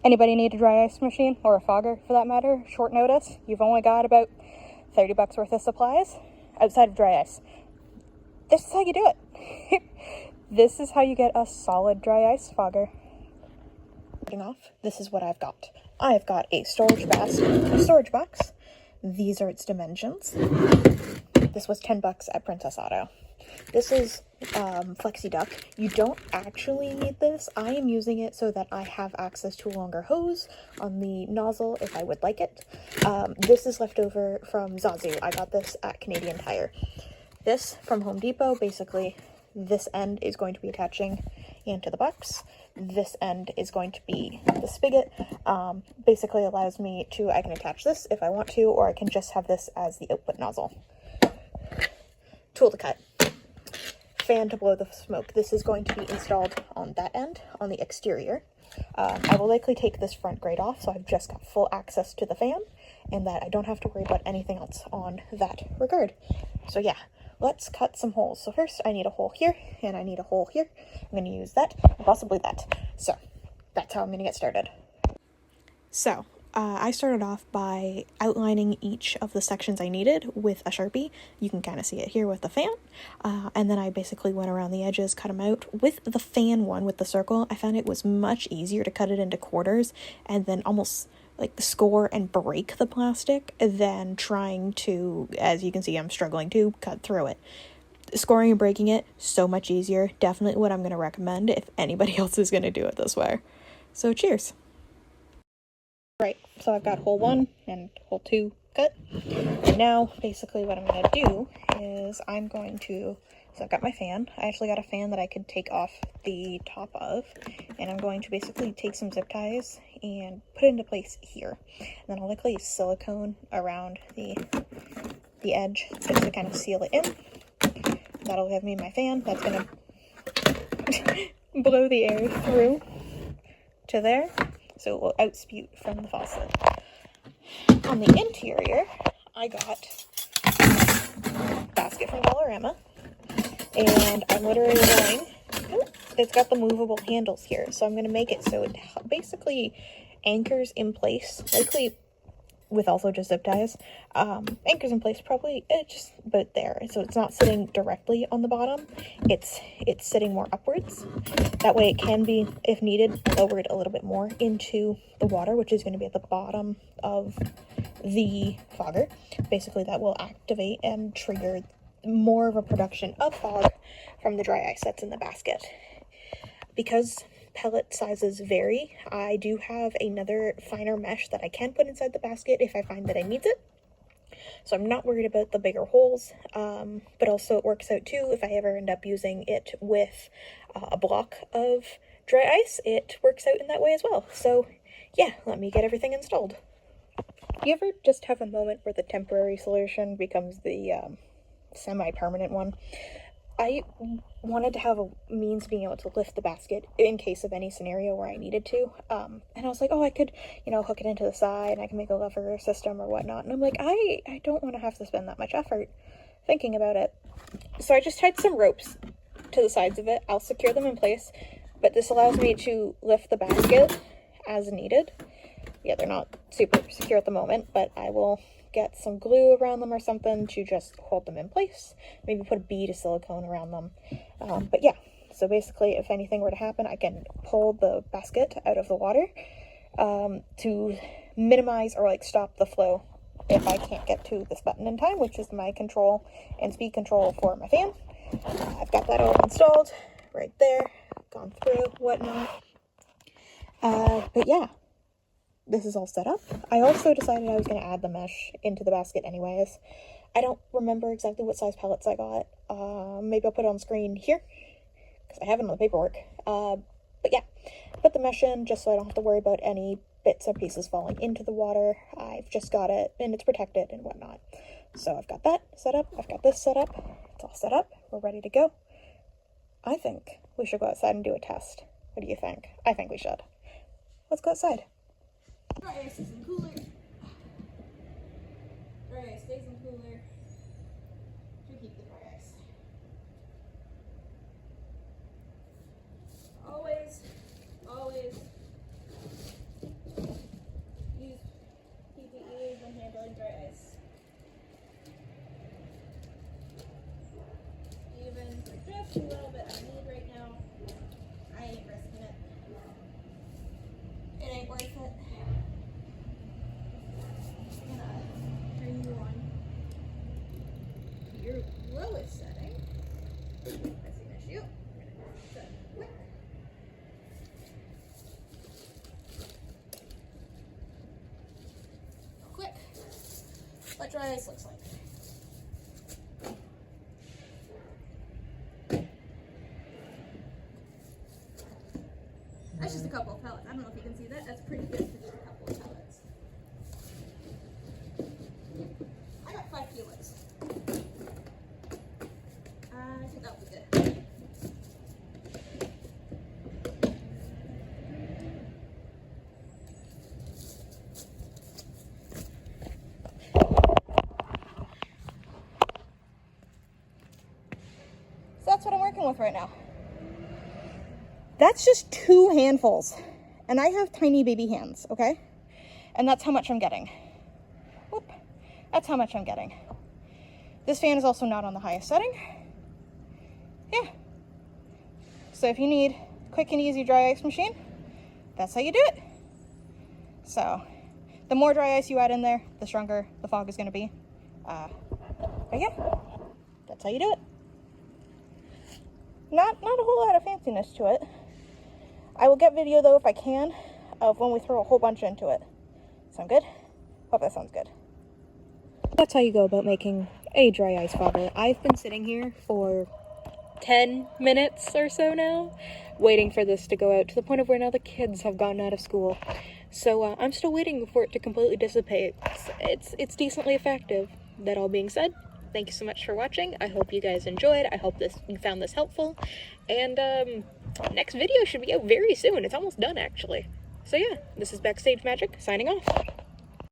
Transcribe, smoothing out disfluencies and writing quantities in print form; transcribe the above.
Anybody need a dry ice machine, or a fogger for that matter, short notice? You've only got about 30 bucks worth of supplies outside of dry ice. This is how you do it. This is how you get a solid dry ice fogger. Starting off, this is what I've got. I've got a storage box. These are its dimensions. This was 10 bucks at Princess Auto. This is Flexi Duck. You don't actually need this. I am using it so that I have access to a longer hose on the nozzle if I would like it. This is leftover from Zazu. I got this at Canadian Tire. This from Home Depot, basically this end is going to be attaching into the box. This end is going to be the spigot. Basically allows me to, I can attach this if I want to, or I can just have this as the output nozzle. Tool to cut. Fan to blow the smoke. This is going to be installed on that end, on the exterior. I will likely take this front grate off, so I've just got full access to the fan, and that I don't have to worry about anything else on that regard. So yeah, let's cut some holes. So first I need a hole here, and I need a hole here. I'm going to use that, and possibly that. So that's how I'm going to get started. So I started off by outlining each of the sections I needed with a Sharpie. You can kind of see it here with the fan. And then I basically went around the edges, cut them out. With the fan one, with the circle, I found it was much easier to cut it into quarters and then almost like score and break the plastic than trying to, as you can see, I'm struggling to cut through it. Scoring and breaking it, so much easier. Definitely what I'm going to recommend if anybody else is going to do it this way. So cheers. Right, so I've got hole 1 and hole 2 cut. And now, basically what I'm going to do is so I've got my fan. I actually got a fan that I could take off the top of, and I'm going to basically take some zip ties and put it into place here. And then I'll likely use silicone around the edge just to kind of seal it in. That'll give me my fan. That's going to blow the air through to there, so it will outspew from the faucet. On the interior, I got a basket from Dollarama, and I'm literally going, it's got the movable handles here, so I'm going to make it so it basically anchors in place, likely with also just zip ties, anchors in place probably just about there, so it's not sitting directly on the bottom, it's sitting more upwards. That way it can be, if needed, lowered a little bit more into the water, which is going to be at the bottom of the fogger. Basically that will activate and trigger more of a production of fog from the dry ice that's in the basket. Because pellet sizes vary, I do have another finer mesh that I can put inside the basket if I find that I need it. So I'm not worried about the bigger holes, but also it works out too if I ever end up using it with a block of dry ice. It works out in that way as well. So yeah, let me get everything installed. You ever just have a moment where the temporary solution becomes the semi-permanent one? I wanted to have a means of being able to lift the basket in case of any scenario where I needed to. And I was like, oh, I could, hook it into the side and I can make a lever system or whatnot. And I'm like, I don't want to have to spend that much effort thinking about it. So I just tied some ropes to the sides of it. I'll secure them in place, but this allows me to lift the basket as needed. Yeah, they're not super secure at the moment, but I will get some glue around them or something to just hold them in place. Maybe put a bead of silicone around them. But yeah, so basically if anything were to happen, I can pull the basket out of the water to minimize or stop the flow if I can't get to this button in time, which is my control and speed control for my fan. I've got that all installed right there, gone through, whatnot. But yeah, this is all set up. I also decided I was going to add the mesh into the basket anyways. I don't remember exactly what size pellets I got. Maybe I'll put it on screen here, because I have it on the paperwork. But yeah, put the mesh in just so I don't have to worry about any bits or pieces falling into the water. I've just got it, and it's protected and whatnot. So I've got that set up. I've got this set up. It's all set up. We're ready to go. I think we should go outside and do a test. What do you think? I think we should. Let's go outside. Dry ice is in cooler. Dry ice stays in cooler to keep the dry ice. Always what dry ice looks like. That's just a couple of pellets. I don't know if you can see that. That's pretty good for just a couple of pellets. I got 5 kilos. I think that'll be good. So that's what I'm working with right now. That's just 2 handfuls, and I have tiny baby hands, okay? And that's how much I'm getting. Whoop. That's how much I'm getting. This fan is also not on the highest setting. Yeah. So if you need a quick and easy dry ice machine, that's how you do it. So the more dry ice you add in there, the stronger the fog is going to be. But yeah, that's how you do it. Not a whole lot of fanciness to it. I will get video, though, if I can, of when we throw a whole bunch into it. Sound good? Hope that sounds good. That's how you go about making a dry ice fogger. I've been sitting here for 10 minutes or so now, waiting for this to go out, to the point of where now the kids have gotten out of school. So I'm still waiting for it to completely dissipate. It's decently effective. That all being said, thank you so much for watching. I hope you guys enjoyed. I hope you found this helpful. And next video should be out very soon. It's almost done, actually. So yeah, this is Backstage Magic, signing off.